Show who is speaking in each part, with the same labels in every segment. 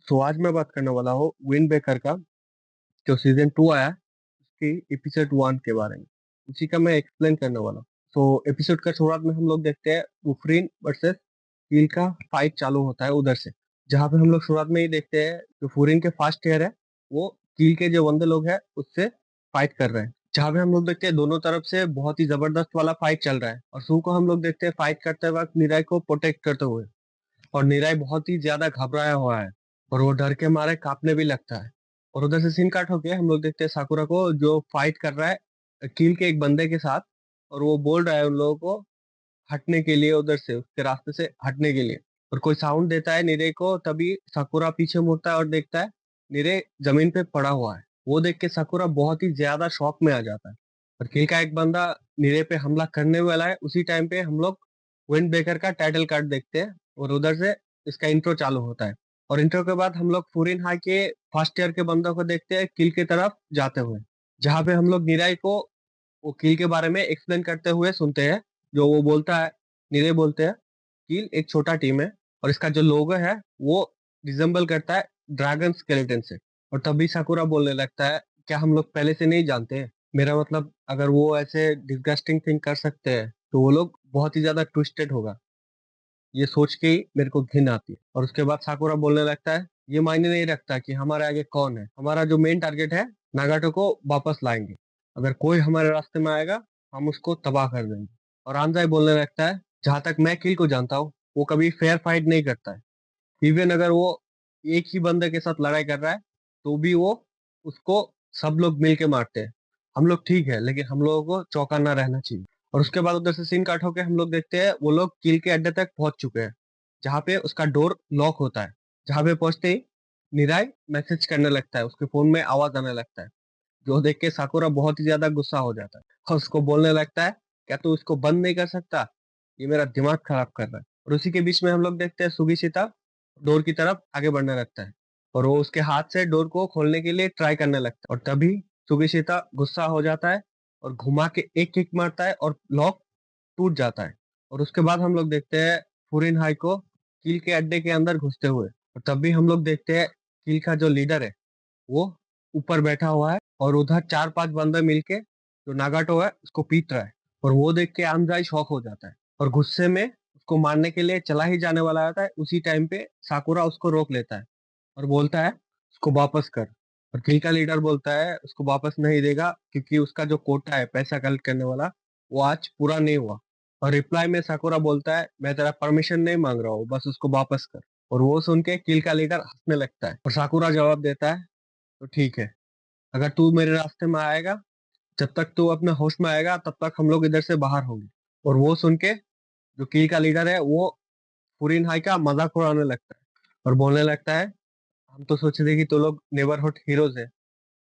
Speaker 1: सो आज मैं बात करने वाला हूँ विंड बेकर का जो सीजन 2 आया उसकी एपिसोड 1 के बारे में। उसी का मैं एक्सप्लेन करने वाला हूँ। सो एपिसोड का शुरुआत में हम लोग देखते हैं वुफरीन वर्सेस कील का फाइट चालू होता है उधर से। जहाँ पे हम लोग शुरुआत में ही देखते हैं जो फुरिन के फर्स्ट ईयर है वो कील के जो बंदे लोग हैं उससे फाइट कर रहे हैं। जहाँ पे हम लोग देखते हैं दोनों तरफ से बहुत ही जबरदस्त वाला फाइट चल रहा है और सू को हम लोग देखते हैं फाइट करते वक्त निराय को प्रोटेक्ट करते हुए। और निराई बहुत ही ज्यादा घबराया हुआ है और वो डर के मारे कांपने भी लगता है। और उधर से सीन काट होके हम लोग देखते हैं साकुरा को जो फाइट कर रहा है कील के एक बंदे के साथ। और वो बोल रहा है उन लोगों को हटने के लिए, उधर से उसके रास्ते से हटने के लिए। और कोई साउंड देता है निरे को, तभी साकुरा पीछे मुड़ता है और देखता है निरे जमीन पे पड़ा हुआ है। वो देख के साकुरा बहुत ही ज्यादा शॉक में आ जाता है। और कील का एक बंदा निरे पे हमला करने वाला है। उसी टाइम पे हम लोग विंड ब्रेकर का टाइटल कार्ड देखते हैं और उधर से इसका इंट्रो चालू होता है। और इंट्रो के बाद हम लोग फूरिन हाई के फर्स्ट ईयर के बंदों को देखते हैं किल की तरफ जाते हुए। जहाँ पे हम लोग निराई को वो किल के बारे में एक्सप्लेन करते हुए सुनते हैं। जो वो बोलता है, निरे बोलते हैं किल एक छोटा टीम है और इसका जो लोगो है वो रिजेंबल करता है ड्रैगन स्केलेटन से। और तभी साकुरा बोलने लगता है, क्या हम लोग पहले से नहीं जानते हैं? मेरा मतलब अगर वो ऐसे डिस्गस्टिंग थिंग कर सकते हैं तो वो लोग बहुत ही ज्यादा ट्विस्टेड होगा। ये सोच के ही मेरे को घिन आती है। और उसके बाद साकुरा बोलने लगता है, ये मायने नहीं रखता कि हमारे आगे कौन है, हमारा जो मेन टारगेट है नागाटो को वापस लाएंगे। अगर कोई हमारे रास्ते में आएगा हम उसको तबाह कर देंगे। और आनजाई बोलने लगता है, जहां तक मैं किल को जानता हूँ वो कभी फेयर फाइट नहीं करता है। इवन अगर वो एक ही बंदे के साथ लड़ाई कर रहा है तो भी वो उसको सब लोग मिल के मारते हैं। हम लोग ठीक है लेकिन हम लोगों को चौकन्ना रहना चाहिए। और उसके बाद उधर से सीन काट होके हम लोग देखते हैं वो लोग किल के अड्डे तक पहुंच चुके हैं जहाँ पे उसका डोर लॉक होता है। जहाँ पे पहुंचते ही निराई मैसेज करने लगता है, उसके फोन में आवाज आने लगता है। जो देख के साकुरा बहुत ही ज्यादा गुस्सा हो जाता है और उसको बोलने लगता है, क्या तू इसको बंद नहीं कर सकता? ये मेरा दिमाग खराब कर रहा है। और उसी के बीच में हम लोग देखते हैं सुगिशिता डोर की तरफ आगे बढ़ने लगता है और वो उसके हाथ से डोर को खोलने के लिए ट्राई करने लगता है। और तभी सुगिशिता गुस्सा हो जाता है और घुमा के एक किक मारता है और लॉक टूट जाता है। और उसके बाद हम लोग देखते हैं फुरिन हाई को कील के अड्डे के अंदर घुसते हुए। और तब भी हम लोग देखते हैं कील का जो लीडर है वो ऊपर बैठा हुआ है और उधर 4-5 बंदे मिलके जो नागाटो है उसको पीट रहा है। और वो देख के आमजाई शॉक हो जाता है और गुस्से में उसको मारने के लिए चला ही जाने वाला आता है। उसी टाइम पे साकुरा उसको रोक लेता है और बोलता है उसको वापस कर। और किल का लीडर बोलता है उसको वापस नहीं देगा क्योंकि उसका जो कोटा है पैसा कलेक्ट करने वाला वो आज पूरा नहीं हुआ। और रिप्लाई में साकुरा बोलता है, मैं तेरा परमिशन नहीं मांग रहा हूँ, बस उसको वापस कर। और वो सुन के किल का लीडर हंसने लगता है और साकुरा जवाब देता है, तो ठीक है, अगर तू मेरे रास्ते में आएगा, जब तक तू अपने होश में आएगा तब तक हम लोग इधर से बाहर होंगे। और वो सुन के जो की का लीडर है वो फुरिन हाई का मजाक उड़ाने लगता है और बोलने लगता है, हम तो सोच रहे कि तो लोग नेबरहुड हीरोज है,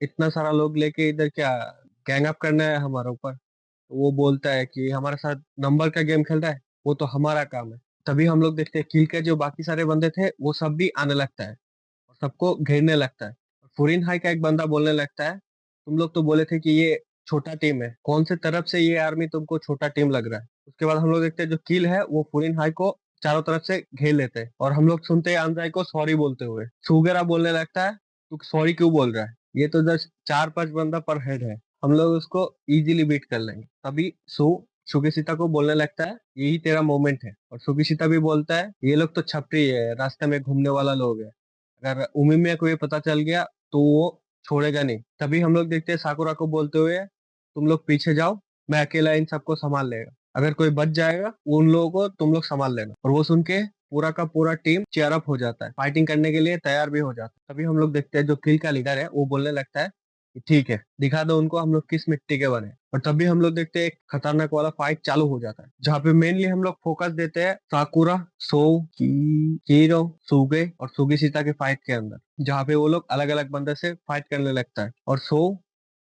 Speaker 1: इतना सारा लोग लेके इधर क्या गैंग अप करना है हमारे ऊपर? तो वो बोलता है कि हमारे साथ नंबर का गेम खेल रहा है, वो तो हमारा काम है। तभी हम लोग देखते हैं किल के जो बाकी सारे बंदे थे वो सब भी आने लगता है और सबको घेरने लगता है। फुरिन हाई का एक बंदा बोलने लगता है, तुम लोग तो बोले थे कि ये छोटा टीम है, कौन से तरफ से ये आर्मी तुमको छोटा टीम लग रहा है? उसके बाद हम लोग देखते हैं जो किल है वो फुरिन हाई को चारों तरफ से घेर लेते हैं और हम लोग सुनते हैं आंजाई को सॉरी बोलते हुए। सुगेरा बोलने लगता है, तू सॉरी क्यों बोल रहा है, ये तो जस्ट 4-5 बंदा पर हेड है, हम लोग उसको इजीली बीट कर लेंगे। तभी सुगिशिता को बोलने लगता है, यही तेरा मोमेंट है। और सुगिशिता भी बोलता है, ये लोग तो छपरी है, रास्ते में घूमने वाला लोग है, अगर उमिमिया को ये पता चल गया तो वो छोड़ेगा नहीं। तभी हम लोग देखते हैं साकुरा को बोलते हुए, तुम लोग पीछे जाओ, मैं अकेला इन सबको संभाल लेगा, अगर कोई बच जाएगा उन लोगों को तुम लोग संभाल लेना। और वो सुन के पूरा का पूरा टीम चेयर अप हो जाता है, फाइटिंग करने के लिए तैयार भी हो जाता है। तभी हम लोग देखते हैं जो किल का लीडर है वो बोलने लगता है कि ठीक है, दिखा दो उनको हम लोग किस मिट्टी के बने। और तभी हम लोग देखते हैं एक खतरनाक वाला फाइट चालू हो जाता है जहाँ पे मेनली हम लोग फोकस देते हैं साकुरा, सो, कीरो, सुगे और सुगिशिता के फाइट के अंदर, जहाँ पे वो लोग अलग अलग बंदे से फाइट करने लगता है। और सो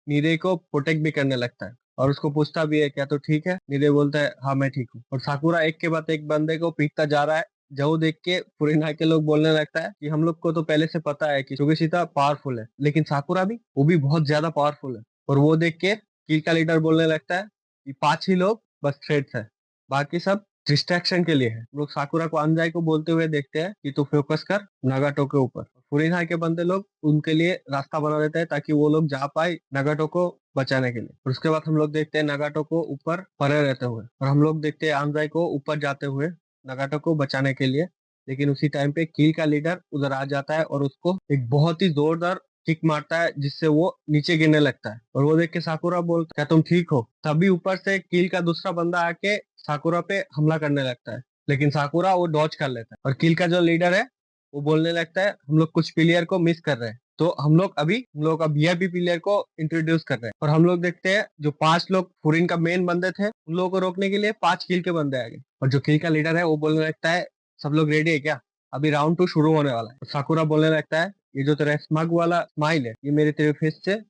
Speaker 1: नीरे को प्रोटेक्ट भी करने लगता है और उसको पूछता भी है, क्या तो ठीक है? नीरे बोलता है, हाँ मैं ठीक हूँ। और साकुरा एक के बाद एक बंदे को पीटता जा रहा है। जो देख के फुरिना के लोग बोलने लगता है कि हम लोग को तो पहले से पता है कि सुगिशिता पावरफुल है, लेकिन साकुरा भी, वो भी बहुत ज्यादा पावरफुल है। और वो देख के किल का लीडर बोलने लगता है कि 5 ही लोग बस थ्रेट्स है, बाकी सब डिस्ट्रैक्शन के लिए है। हम लोग साकुरा को अनजाई को बोलते हुए देखते हैं कि तू फोकस कर नागाटो के ऊपर। फुरिन हाई के बंदे लोग उनके लिए रास्ता बना देते हैं ताकि वो लोग जा पाए नागाटो को बचाने के लिए। और उसके बाद हम लोग देखते हैं नागाटो को ऊपर पड़े रहते हुए, और हम लोग देखते हैं आमजाई को ऊपर जाते हुए नागाटो को बचाने के लिए। लेकिन उसी टाइम पे किल का लीडर उधर आ जाता है और उसको एक बहुत ही जोरदार किक मारता है जिससे वो नीचे गिरने लगता है। और वो देख के साकुरा बोलता है क्या तुम ठीक हो? तभी ऊपर से किल का दूसरा बंदा आके साकुरा पे हमला करने लगता है, लेकिन साकुरा वो डॉज कर लेता है। और किल का जो लीडर है वो बोलने लगता है हम लोग कुछ प्लेयर को मिस कर रहे हैं, तो हम लोग का वीआईपी प्लेयर को इंट्रोड्यूस कर रहे हैं। और हम लोग देखते हैं जो 5 लोग फुरिन का मेन बंदे थे उन लोगों को रोकने के लिए 5 किल के बंदे आ गए। और जो किल का लीडर है वो बोलने लगता है सब लोग रेडी है क्या? अभी राउंड 2 शुरू होने वाला है। और साकुरा बोलने लगता है ये जो तेरा स्मग वाला स्माइल है ये मेरे तेरे फेस से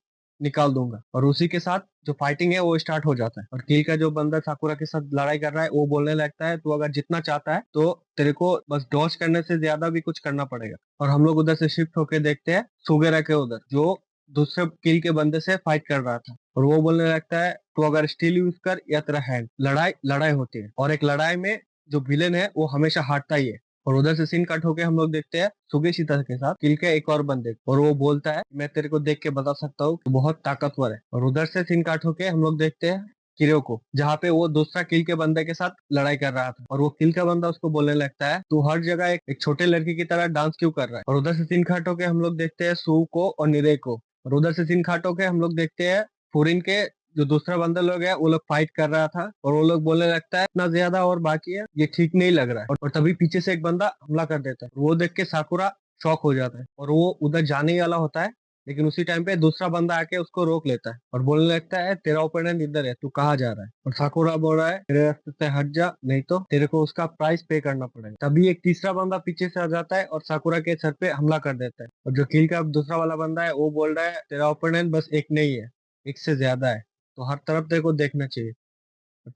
Speaker 1: निकाल दूंगा। और उसी के साथ जो फाइटिंग है वो स्टार्ट हो जाता है। और किल का जो बंदा साकुरा के साथ लड़ाई कर रहा है वो बोलने लगता है तू अगर जितना चाहता है तो तेरे को बस डॉज करने से ज्यादा भी कुछ करना पड़ेगा। और हम लोग उधर से शिफ्ट होके देखते हैं सुगेरा के उधर, जो दूसरे किल के बंदे से फाइट कर रहा था। और वो बोलने लगता है तू अगर स्टील यूज कर या तेरा हैंड, लड़ाई लड़ाई होती है और एक लड़ाई में जो विलेन है वो हमेशा हारता ही है। और उधर से सीन कट होके हम लोग देखते हैं सुगेशिता के साथ किल के एक और बंदे, और वो बोलता है मैं तेरे को देख के बता सकता हूँ कि बहुत ताकतवर है। और उधर से सीन कट होके हम लोग देखते हैं किरो को, जहाँ पे वो दूसरा किल के बंदे के साथ लड़ाई कर रहा था। और वो किल का बंदा उसको बोलने लगता है तू हर जगह एक छोटे लड़के की तरह डांस क्यों कर रहा है। और उधर से सीन कट होके हम लोग देखते हैं सू को और निरे को। और उधर से सीन कट होके हम लोग देखते हैं फुरिन के जो दूसरा बंदा लोग है वो लोग फाइट कर रहा था। और वो लोग बोलने लगता है इतना ज्यादा और बाकी है, ये ठीक नहीं लग रहा है। और तभी पीछे से एक बंदा हमला कर देता है। वो देख के साकुरा शॉक हो जाता है और वो उधर जाने ही वाला होता है, लेकिन उसी टाइम पे दूसरा बंदा आके उसको रोक लेता है और बोलने लगता है तेरा ओपोनेंट इधर है, तू कहाँ जा रहा है। और साकुरा बोल रहा है मेरे रास्ते से हट जा नहीं तो तेरे को उसका प्राइस पे करना पड़ेगा। तभी एक तीसरा बंदा पीछे से आ जाता है और साकुरा के सर पे हमला कर देता है। और जो किल का दूसरा वाला बंदा है वो बोल रहा है तेरा ओपोनेंट बस एक नहीं है, एक से ज्यादा है, तो हर तरफ तेरे को देखना चाहिए।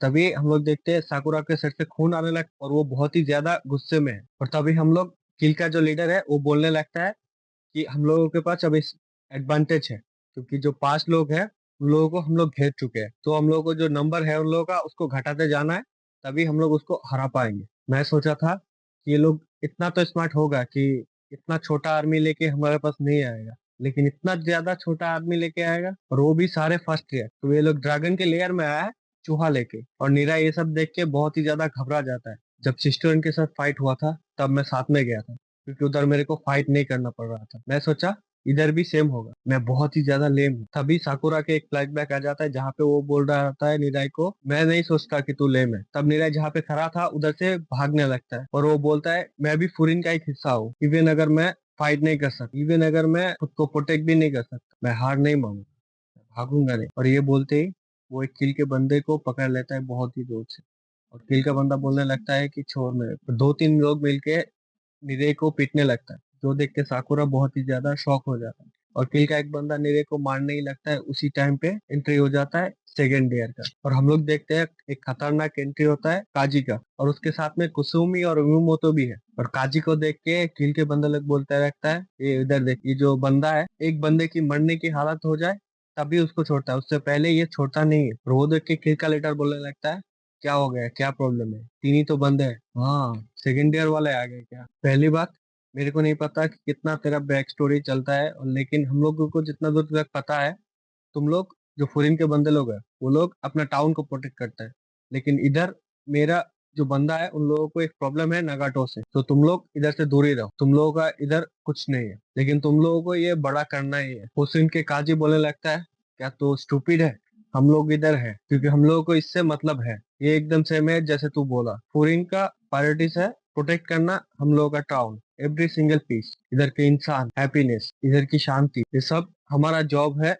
Speaker 1: तभी हम लोग देखते हैं साकुरा के सर से खून आने लगता है और वो बहुत ही ज्यादा गुस्से में है। और तभी हम लोग किल का जो लीडर है वो बोलने लगता है कि हम लोगों के पास अब इस एडवांटेज है, क्योंकि जो 5 लोग हैं उन लोगों को हम लोग घेर चुके हैं, तो हम लोगों को जो नंबर है उन लोगों का उसको घटाते जाना है, तभी हम लोग उसको हरा पाएंगे। मैं सोचा था कि ये लोग इतना तो स्मार्ट होगा कि इतना छोटा आर्मी लेके हमारे पास नहीं आएगा, लेकिन इतना ज्यादा छोटा आदमी लेके आएगा और वो भी सारे फर्स्ट ईयर। तो ये लोग ड्रैगन के लेयर में आया है चूहा लेके। और नीरा ये सब देख के बहुत ही ज्यादा घबरा जाता है। जब सिस्टर के साथ फाइट हुआ था तब मैं साथ में गया था, क्योंकि उधर मेरे को फाइट नहीं करना पड़ रहा था। मैं सोचा इधर भी सेम होगा, मैं बहुत ही ज्यादा लेम हूँ। तभी साकुरा के एक फ्लैशबैक आ जाता है जहाँ पे वो बोल रहा होता है निराई को मैं नहीं सोचता कि तू लेम है। तब निराई जहाँ पे खड़ा था उधर से भागने लगता है और वो बोलता है मैं भी फुरिन का एक हिस्सा हूँ, इवन अगर मैं फाइट नहीं कर सकता, इवन अगर मैं खुद को प्रोटेक्ट भी नहीं कर सकता, मैं हार नहीं मानूंगा, भागूंगा नहीं। और ये बोलते ही वो एक किल के बंदे को पकड़ लेता है बहुत ही जोर से। और किल का बंदा बोलने लगता है कि छोड़ मेरे को। 2-3 लोग मिलके निरे को पीटने लगता है, जो देख के साकुरा बहुत ही ज्यादा शॉक हो जाता है। और किल का एक बंदा निरे को मारने ही लगता है, उसी टाइम पे एंट्री हो जाता है सेकेंड ईयर का। और हम लोग देखते हैं एक खतरनाक एंट्री होता है काजी का, और उसके साथ में कुसुमी और उमिमोतो भी है। और काजी को देख के किल के बंदा लोग बोलता रहता है ये इधर देख, ये जो बंदा है एक बंदे की मरने की हालत हो जाए तभी उसको छोड़ता है, उससे पहले ये छोड़ता नहीं है। और वो देख के किल का लेटर बोलने लगता है क्या हो गया, क्या प्रॉब्लम है, 3 ही तो बंदे हैं। हाँ, सेकेंड ईयर वाले आ गए क्या? पहली बात मेरे को नहीं पता कि कितना तेरा बैक स्टोरी चलता है, और लेकिन हम लोगों को जितना दूर तक पता है तुम लोग जो फॉरेन के बंदे लोग हैं वो लोग अपना टाउन को प्रोटेक्ट करते हैं, लेकिन इधर मेरा जो बंदा है उन लोगों को एक प्रॉब्लम है नगाटो से, तो तुम लोग इधर से दूर ही रहो, तुम लोगों का इधर कुछ नहीं है, लेकिन तुम लोगों को ये बड़ा करना ही है। हुसैन के काजी बोलने लगता है क्या तो स्टूपिड है, हम लोग इधर है क्योंकि हम लोगों को इससे मतलब है। ये एकदम सेम है जैसे तू बोला, फॉरेन का प्रायोरिटीज है प्रोटेक्ट करना हम लोगों का टाउन, एवरी सिंगल पीस, इधर के इंसान हैप्पीनेस, इधर की शांति, ये सब हमारा जॉब है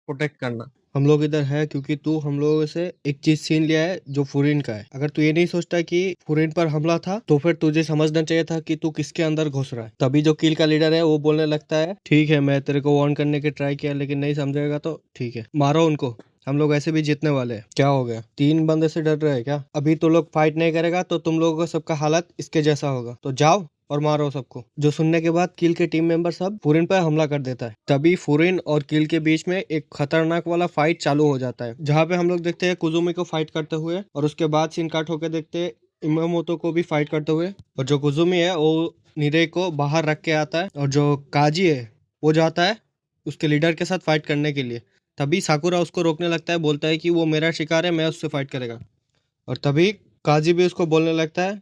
Speaker 1: प्रोटेक्ट करना। हम लोग इधर है क्योंकि तू हम लोगों से एक चीज छीन लिया है जो फुरिन का है। अगर तू ये नहीं सोचता कि फुरिन पर हमला था तो फिर तुझे समझना चाहिए था कि तू किसके अंदर घुस रहा है। तभी जो किल का लीडर है वो बोलने लगता है ठीक है मैं तेरे को वार्न करने की ट्राई किया लेकिन नहीं समझेगा तो ठीक है, मारो उनको, हम लोग ऐसे भी जीतने वाले हैं। क्या हो गया, 3 बंदे से डर रहे हैं क्या? अभी तो लोग फाइट नहीं करेगा तो तुम लोगों का सबका हालत इसके जैसा होगा, तो जाओ और मारो सबको। जो सुनने के बाद किल के टीम मेंबर सब फुरिन पर हमला कर देता है। तभी फुरिन और किल के बीच में एक खतरनाक वाला फाइट चालू हो जाता है, जहाँ पे हम लोग देखते हैं कुजुमी को फाइट करते हुए, और उसके बाद सीन काट होकर देखते हैं इमामोतो को भी फाइट करते हुए। और जो कुजुमी है वो नीरे को बाहर रख के आता है और जो काजी है वो जाता है उसके लीडर के साथ फाइट करने के लिए। तभी साकुरा उसको रोकने लगता है, बोलता है कि वो मेरा शिकार है, मैं उससे फाइट करेगा। और तभी काजी भी उसको बोलने लगता है,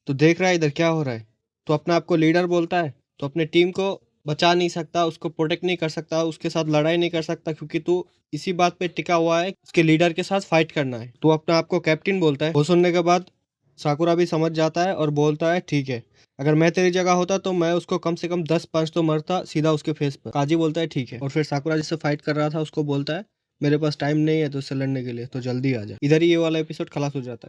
Speaker 1: तो देख रहा है इधर क्या हो रहा है, तो अपना आपको लीडर बोलता है, तो अपने टीम को बचा नहीं सकता, उसको प्रोटेक्ट नहीं कर सकता, उसके साथ लड़ाई नहीं कर सकता, क्योंकि तू इसी बात पे टिका हुआ है उसके लीडर के साथ फाइट करना है। तो अपना आपको कैप्टन बोलता है। वो सुनने के बाद साकुरा भी समझ जाता है और बोलता है ठीक है, अगर मैं तेरी जगह होता तो मैं उसको कम से कम 10 पंच तो मारता सीधा उसके फेस पर। काजी बोलता है ठीक है, और फिर साकुरा जिससे फाइट कर रहा था उसको बोलता है मेरे पास टाइम नहीं है तो उससे लड़ने के लिए, तो जल्दी आ जा। इधर ही ये वाला एपिसोड खलास हो जाता है।